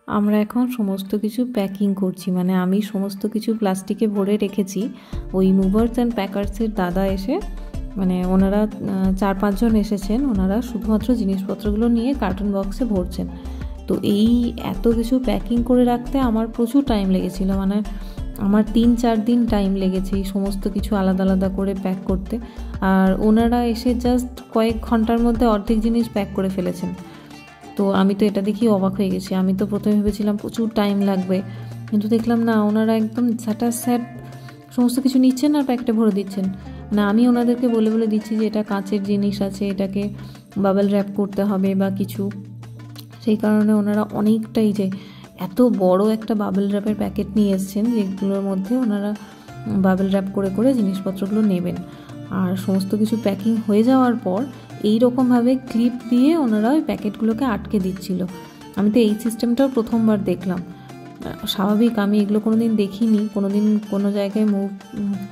আমরা এখন সমস্ত কিছু প্যাকিং করছি, মানে আমি সমস্ত কিছু প্লাস্টিকে ভরে রেখেছি। ওই মুভার্স অ্যান্ড প্যাকার্সের দাদা এসে, মানে ওনারা 4-5 জন এসেছেন, ওনারা শুধুমাত্র জিনিসপত্রগুলো নিয়ে কার্টন বক্সে ভরছেন। তো এই এত কিছু প্যাকিং করে রাখতে আমার প্রচুর টাইম লেগেছিল, মানে আমার 3-4 দিন টাইম লেগেছে এই সমস্ত কিছু আলাদা আলাদা করে প্যাক করতে। আর ওনারা এসে জাস্ট কয়েক ঘন্টার মধ্যে অর্ধেক জিনিস প্যাক করে ফেলেছেন। তো আমি তো এটা দেখি অবাক হয়ে গেছি। আমি তো প্রথমে ভেবেছিলাম প্রচুর টাইম লাগবে, কিন্তু দেখলাম না, ওনারা একদম স্যাট সমস্ত কিছু নিচ্ছেন আর প্যাকেটে ভরে দিচ্ছেন। না আমি ওনাদেরকে বলে বলে দিচ্ছি যে এটা কাঁচের জিনিস আছে, এটাকে বাবেল র্যাপ করতে হবে বা কিছু, সেই কারণে ওনারা অনেকটাই, যে এত বড় একটা বাবেল র্যাপের প্যাকেট নিয়ে এসছেন যেগুলোর মধ্যে ওনারা বাবেল র্যাপ করে করে জিনিসপত্রগুলো নেবেন। আর সমস্ত কিছু প্যাকিং হয়ে যাওয়ার পর এই রকমভাবে ক্লিপ দিয়ে ওনারা ওই প্যাকেটগুলোকে আটকে দিচ্ছিল। আমি তো এই সিস্টেমটাও প্রথমবার দেখলাম। স্বাভাবিক, আমি এগুলো কোনো দিন দেখিনি, কোনো দিন কোনো জায়গায় মুভ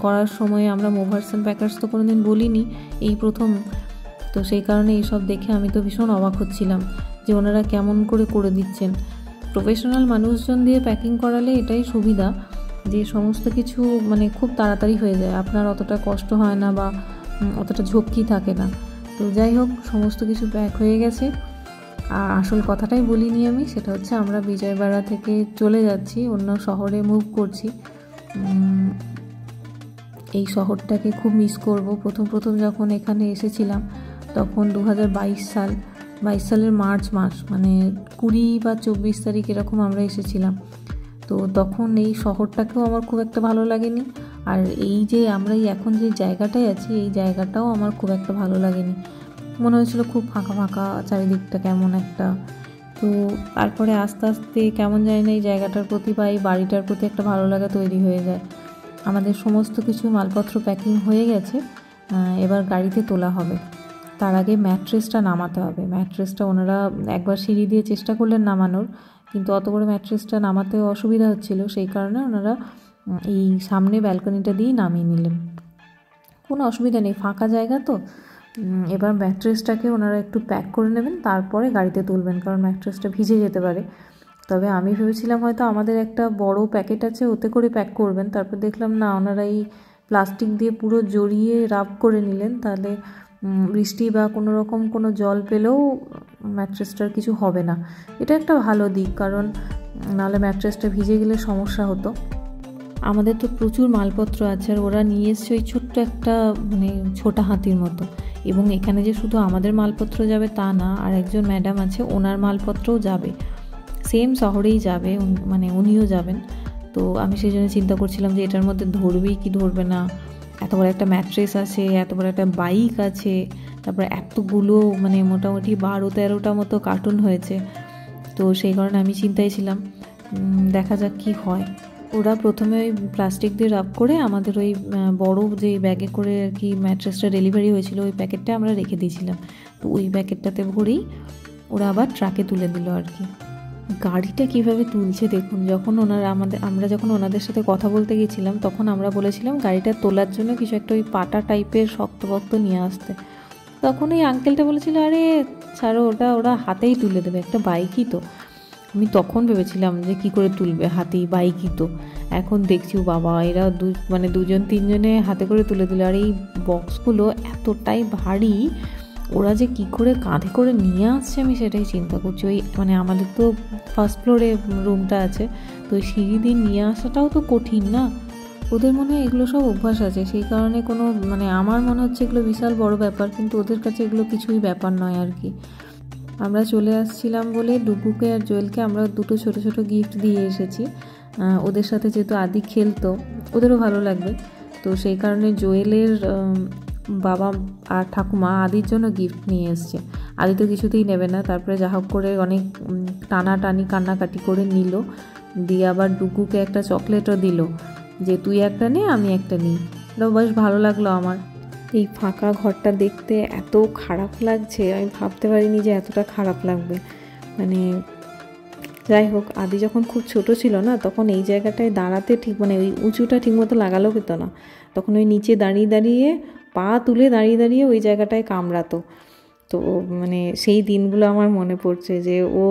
করার সময় আমরা মুভার্স অ্যান্ড প্যাকার্স তো কোনো দিন বলিনি, এই প্রথম। তো সেই কারণে এইসব দেখে আমি তো ভীষণ অবাক হচ্ছিলাম যে ওনারা কেমন করে করে দিচ্ছেন। প্রফেশনাল মানুষজন দিয়ে প্যাকিং করালে এটাই সুবিধা যে সমস্ত কিছু মানে খুব তাড়াতাড়ি হয়ে যায়, আপনার অতটা কষ্ট হয় না বা অতটা ঝক্কি থাকে না। তো যাই হোক, সমস্ত কিছু প্যাক হয়ে গেছে। আর আসল কথাটাই বলিনি আমি, সেটা হচ্ছে আমরা বিজয়বাড়া থেকে চলে যাচ্ছি, অন্য শহরে মুভ করছি। এই শহরটাকে খুব মিস করব। প্রথম যখন এখানে এসেছিলাম তখন 2022 সালের মার্চ মাস, মানে 20 বা 24 তারিখ এরকম আমরা এসেছিলাম। তো তখন এই শহরটাকেও আমার খুব একটা ভালো লাগেনি, আর এই যে আমরা এখন যে জায়গাটায় আছি এই জায়গাটাও আমার খুব একটা ভালো লাগেনি। মনে হয়েছিল খুব ফাঁকা ফাঁকা চারিদিকটা কেমন একটা। তো তারপরে আস্তে আস্তে কেমন যায় না, এই জায়গাটার প্রতি বা এই বাড়িটার প্রতি একটা ভালো লাগা তৈরি হয়ে যায়। আমাদের সমস্ত কিছু মালপত্র প্যাকিং হয়ে গেছে, এবার গাড়িতে তোলা হবে। তার আগে ম্যাট্রেসটা নামাতে হবে। ম্যাট্রেসটা ওনারা একবার সিঁড়ি দিয়ে চেষ্টা করলেন নামানোর, কিন্তু অত বড় ম্যাট্রেসটা নামাতেও অসুবিধা হচ্ছিল, সেই কারণে ওনারা এই সামনে ব্যালকনিটা দিয়েই নামিয়ে নিলেন। কোনো অসুবিধা নেই, ফাঁকা জায়গা তো। এবার ম্যাট্রেসটাকে ওনারা একটু প্যাক করে নেবেন, তারপরে গাড়িতে তুলবেন, কারণ ম্যাট্রেসটা ভিজে যেতে পারে। তবে আমি ভেবেছিলাম হয়তো আমাদের একটা বড় প্যাকেট আছে ওতে করে প্যাক করবেন, তারপর দেখলাম না, ওনারা এই প্লাস্টিক দিয়ে পুরো জড়িয়ে রাব করে নিলেন, তাহলে বৃষ্টি বা কোনো রকম কোনো জল পেলেও ম্যাট্রেসটার কিছু হবে না। এটা একটা ভালো দিক, কারণ নাহলে ম্যাট্রেসটা ভিজে গেলে সমস্যা হতো। আমাদের তো প্রচুর মালপত্র আছে, আর ওরা নিয়ে এসছে ওই ছোট্ট একটা মানে ছোটা হাতির মতো। এবং এখানে যে শুধু আমাদের মালপত্র যাবে তা না, আর একজন ম্যাডাম আছে, ওনার মালপত্রও যাবে, সেম শহরেই যাবে, মানে উনিও যাবেন। তো আমি সেই জন্য চিন্তা করছিলাম যে এটার মধ্যে ধরবেই কি ধরবে না। এত বড় একটা ম্যাট্রেস আছে, এত বড় একটা বাইক আছে, তারপরে এতগুলো মানে মোটামুটি 12-13টা মতো কার্টুন হয়েছে। তো সেই কারণে আমি চিন্তায় ছিলাম, দেখা যাক কি হয়। ওরা প্রথমে ওই প্লাস্টিক দিয়ে রাব করে আমাদের ওই বড় যে ব্যাগে করে আর কি ম্যাট্রেসটা ডেলিভারি হয়েছিল, ওই প্যাকেটটা আমরা রেখে দিয়েছিলাম। তো ওই প্যাকেটটাতে ভরেই ওরা আবার ট্রাকে তুলে দিল আর কি। গাড়িটা কিভাবে তুলছে দেখুন। যখন আমরা যখন ওনাদের সাথে কথা বলতে গেছিলাম তখন আমরা বলেছিলাম গাড়িটা তোলার জন্য কিছু একটা ওই পাটা টাইপের শক্তপোক্ত নিয়ে আসতে। তখন ওই আঙ্কেলটা বলেছিল, আরে ছাড়ো, ওরা হাতেই তুলে দেবে, একটা বাইকই তো। আমি তখন ভেবেছিলাম যে কি করে তুলবে, হাতেই, বাইকই তো। এখন দেখছি বাবা, এরা মানে 2-3 জনে হাতে করে তুলে দিল। আর এই বক্সগুলো এতটাই ভারী, ওরা যে কি করে কাঁধে করে নিয়ে আসছে আমি সেটাই চিন্তা করছি। ওই মানে আমাদের তো ফার্স্ট ফ্লোরে রুমটা আছে, তো ওই সিঁড়ি দিয়ে নিয়ে আসাটাও তো কঠিন না। ওদের মনে হয় এগুলো সব অভ্যাস আছে, সেই কারণে কোনো মানে আমার মনে হচ্ছে এগুলো বিশাল বড় ব্যাপার, কিন্তু ওদের কাছে এগুলো কিছুই ব্যাপার নয় আর কি। আমরা চলে আসছিলাম বলে ডুগুকে আর জোয়েলকে আমরা দুটো ছোট ছোট গিফট দিয়ে এসেছি। ওদের সাথে যেহেতু আদি খেলতো, ওদেরও ভালো লাগবে, তো সেই কারণে জোয়েলের বাবা আর ঠাকুমা আদির জন্য গিফট নিয়ে এসছে। আদি তো কিছুতেই নেবে না, তারপরে যা হোক করে অনেক টানাটানি কান্নাকাটি করে নিল, দিয়ে আবার ডুগুকে একটা চকলেটও দিল যে তুই একটা নে আমি একটা নিই। এটাও বেশ ভালো লাগলো আমার। এই ফাঁকা ঘরটা দেখতে এত খারাপ লাগছে, আমি ভাবতে পারিনি যে এতটা খারাপ লাগবে। মানে যাই হোক, আদি যখন খুব ছোট ছিল না, তখন এই জায়গাটায় দাঁড়াতে ঠিক মানে ওই উঁচুটা ঠিকমতো লাগালেও পেতো না, তখন ওই নিচে দাঁড়িয়ে দাঁড়িয়ে পা তুলে দাঁড়িয়ে দাঁড়িয়ে ওই জায়গাটায় কামড়াতো। তো মানে সেই দিনগুলো আমার মনে পড়ছে যে ও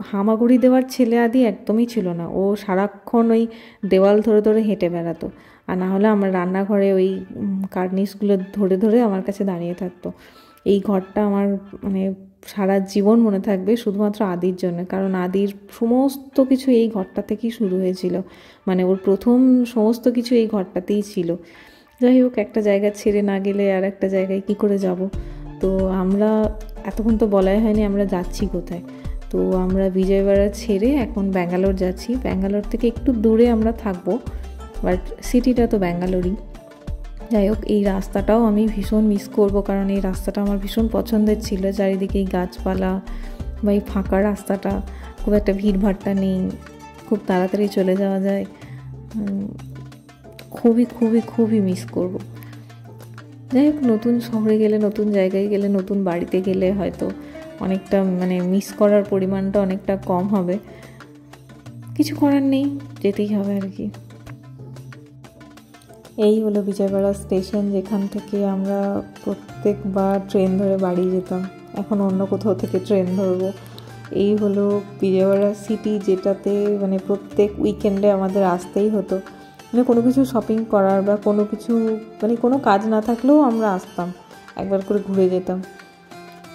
হামাগুড়ি দেওয়ার ছেলে আদি একদমই ছিল না। ও সারাক্ষণ ওই দেওয়াল ধরে ধরে হেঁটে বেড়াতো, আর না হলে আমার রান্নাঘরে ওই কার্নিশগুলো ধরে ধরে আমার কাছে দাঁড়িয়ে থাকতো। এই ঘরটা আমার মানে সারা জীবন মনে থাকবে শুধুমাত্র আদির জন্য, কারণ আদির সমস্ত কিছু এই ঘরটা থেকেই শুরু হয়েছিল, মানে ওর প্রথম সমস্ত কিছু এই ঘরটাতেই ছিল। যাই হোক, একটা জায়গা ছেড়ে না গেলে আর একটা জায়গায় কি করে যাব। তো আমরা এতক্ষণ তো বলাই হয়নি আমরা যাচ্ছি কোথায়। তো আমরা বিজয়বাড়া ছেড়ে এখন ব্যাঙ্গালোর যাচ্ছি। ব্যাঙ্গালোর থেকে একটু দূরে আমরা থাকবো, বাট সিটিটা তো ব্যাঙ্গালোরই। যাই হোক, এই রাস্তাটাও আমি ভীষণ মিস করব, কারণ এই রাস্তাটা আমার ভীষণ পছন্দের ছিল। চারিদিকে এই গাছপালা বা এই ফাঁকা রাস্তাটা, খুব একটা ভিড়ভাট্টা নেই, খুব তাড়াতাড়ি চলে যাওয়া যায়। খুবই খুবই খুবই মিস করব। যাই হোক, নতুন শহরে গেলে, নতুন জায়গায় গেলে, নতুন বাড়িতে গেলে হয়তো অনেকটা মানে মিস করার পরিমাণটা অনেকটা কম হবে। কিছু করার নেই, যেতেই হবে আর কি। এই হলো বিজয়বাড়া স্টেশন, যেখান থেকে আমরা প্রত্যেকবার ট্রেন ধরে বাড়ি যেতাম। এখন অন্য কোথাও থেকে ট্রেন ধরবো। এই হলো বিজয়বাড়া সিটি, যেটাতে মানে প্রত্যেক উইকেন্ডে আমাদের আসতেই হতো। মানে কোনো কিছু শপিং করার বা কোনো কিছু মানে কোনো কাজ না থাকলেও আমরা আসতাম, একবার করে ঘুরে যেতাম।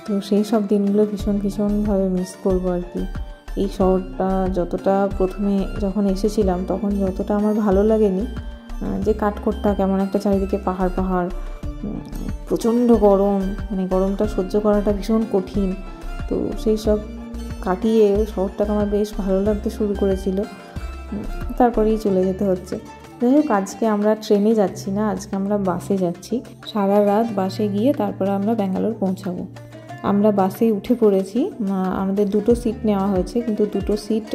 তো সেই সব দিনগুলো ভীষণভাবে মিস করবো আর কি। এই শহরটা যতটা প্রথমে যখন এসেছিলাম তখন যতটা আমার ভালো লাগেনি, যে কাঠখোট্টা কেমন একটা চারিদিকে পাহাড়, প্রচণ্ড গরম, মানে গরমটা সহ্য করাটা ভীষণ কঠিন। তো সেই সব কাটিয়ে শহরটাকে আমার বেশ ভালো লাগতে শুরু করেছিল, তারপরেই চলে যেতে হচ্ছে। যাই হোক, আজকে আমরা ট্রেনে যাচ্ছি না, আজকে আমরা বাসে যাচ্ছি। সারা রাত বাসে গিয়ে তারপরে আমরা ব্যাঙ্গালোর পৌঁছাবো। আমরা বাসে উঠে পড়েছি। আমাদের দুটো সিট নেওয়া হয়েছে, কিন্তু দুটো সিট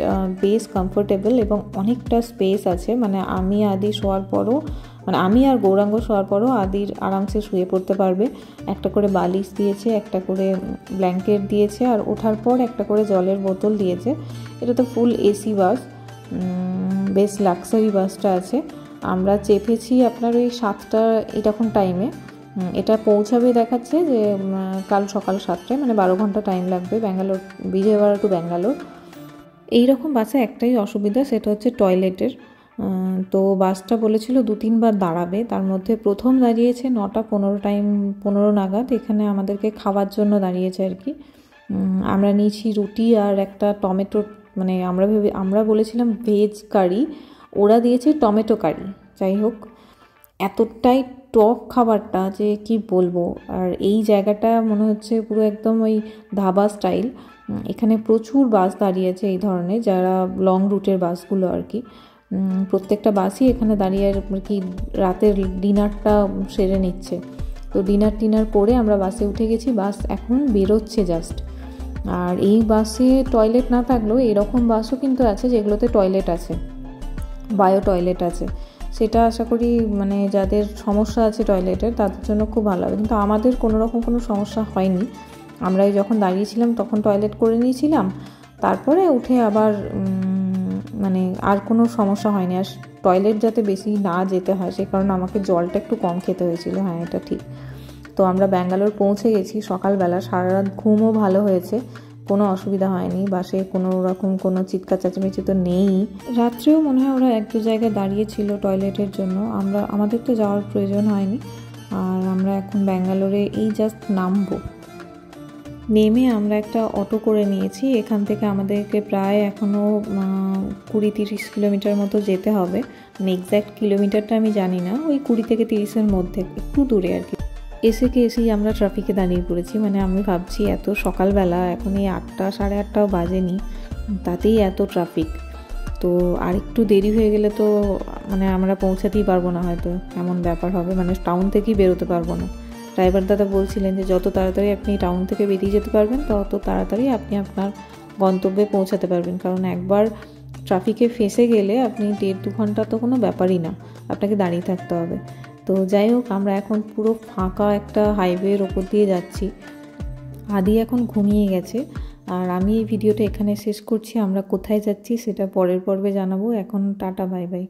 বেশ কমফোর্টেবল এবং অনেকটা স্পেস আছে। মানে আমি আদি শোয়ার পরও, মানে আমি আর গৌরাঙ্গ শোয়ার পরও আদির আরামসে শুয়ে পড়তে পারবে। একটা করে বালিশ দিয়েছে, একটা করে ব্ল্যাঙ্কেট দিয়েছে, আর ওঠার পর একটা করে জলের বোতল দিয়েছে। এটা তো ফুল এসি বাস, বেশ লাক্সারি বাসটা আছে। আমরা চেপেছি আপনার ওই 7টা এরকম টাইমে। এটা পৌঁছাবে দেখাচ্ছে যে কাল সকাল 7টায়, মানে 12 ঘন্টা টাইম লাগবে ব্যাঙ্গালোর, বিজয়বাড়া টু ব্যাঙ্গালোর। এইরকম বাসে একটাই অসুবিধা, সেটা হচ্ছে টয়লেটের। তো বাসটা বলেছিল 2-3 বার দাঁড়াবে, তার মধ্যে প্রথম দাঁড়িয়েছে 9টা 15 নাগাদ, এখানে আমাদেরকে খাওয়ার জন্য দাঁড়িয়েছে আর কি। আমরা নিয়েছি রুটি আর একটা টমেটো, মানে আমরা বলেছিলাম ভেজ কারি, ওরা দিয়েছে টমেটো কারি। যাই হোক, এতটাই টক খাবারটা যে কি বলবো। আর এই জায়গাটা মনে হচ্ছে পুরো একদম ওই ধাবা স্টাইল। এখানে প্রচুর বাস দাঁড়িয়েছে এই ধরনের, যারা লং রুটের বাসগুলো আর কি। প্রত্যেকটা বাসই এখানে দাঁড়িয়ে আর কি রাতের ডিনারটা সেরে নিচ্ছে। তো ডিনার করে আমরা বাসে উঠে গেছি। বাস এখন বেরোচ্ছে জাস্ট। আর এই বাসে টয়লেট না থাকলেও এরকম বাসও কিন্তু আছে যেগুলোতে টয়লেট আছে, বায়ো টয়লেট আছে। সেটা আশা করি মানে যাদের সমস্যা আছে টয়লেটের তাদের জন্য খুব ভালো হবে। কিন্তু আমাদের কোনো রকম কোনো সমস্যা হয়নি। আমরা যখন দাঁড়িয়েছিলাম তখন টয়লেট করে নিয়েছিলাম, তারপরে উঠে আবার মানে আর কোনো সমস্যা হয়নি। আর টয়লেট যাতে বেশি না যেতে হয় সে কারণে আমাকে জলটা একটু কম খেতে হয়েছিল। হ্যাঁ, এটা ঠিক। তো আমরা ব্যাঙ্গালোর পৌঁছে গেছি সকালবেলা। সারা রাত ঘুমও ভালো হয়েছে, কোনো অসুবিধা হয়নি। বাসে কোনো রকম কোনো চিৎকার চেঁচামেচি তো নেই। রাত্রেও মনে হয় ওরা 1-2 জায়গায় দাঁড়িয়েছিল টয়লেটের জন্য। আমাদের তো যাওয়ার প্রয়োজন হয়নি। আর আমরা এখন ব্যাঙ্গালোরে এই জাস্ট নামবো। নেমে আমরা একটা অটো করে নিয়েছি। এখান থেকে আমাদেরকে প্রায় এখনও 20-30 কিলোমিটার মতো যেতে হবে। মানে এক্স্যাক্ট কিলোমিটারটা আমি জানি না, ওই 20 থেকে 30-এর মধ্যে, একটু দূরে আর কি। এসেই আমরা ট্রাফিকে দাঁড়িয়ে পড়েছি। মানে আমি ভাবছি এত সকালবেলা, এখন এই 8টা 8:30টাও বাজেনি, তাতেই এত ট্রাফিক। তো আর একটু দেরি হয়ে গেলে তো মানে আমরা পৌঁছাতেই পারবো না, হয়তো এমন ব্যাপার হবে, মানে টাউন থেকেই বেরোতে পারবো না। ড্রাইভার দাদা বলছিলেন যে যত তাড়াতাড়ি আপনি টাউন থেকে বেরিয়ে যেতে পারবেন তত তাড়াতাড়ি আপনি আপনার গন্তব্যে পৌঁছাতে পারবেন। কারণ একবার ট্রাফিকে ফেঁসে গেলে আপনি 1.5-2 ঘন্টা তো কোনো ব্যাপারই না, আপনাকে দাঁড়িয়ে থাকতে হবে। তো যাই হোক, আমরা এখন পুরো ফাঁকা একটা হাইওয়ের ওপর দিয়ে যাচ্ছি। আদি এখন ঘুমিয়ে গেছে। আর আমি এই ভিডিওটা এখানে শেষ করছি। আমরা কোথায় যাচ্ছি সেটা পরের পর্বে জানাবো। এখন টাটা, বাই বাই।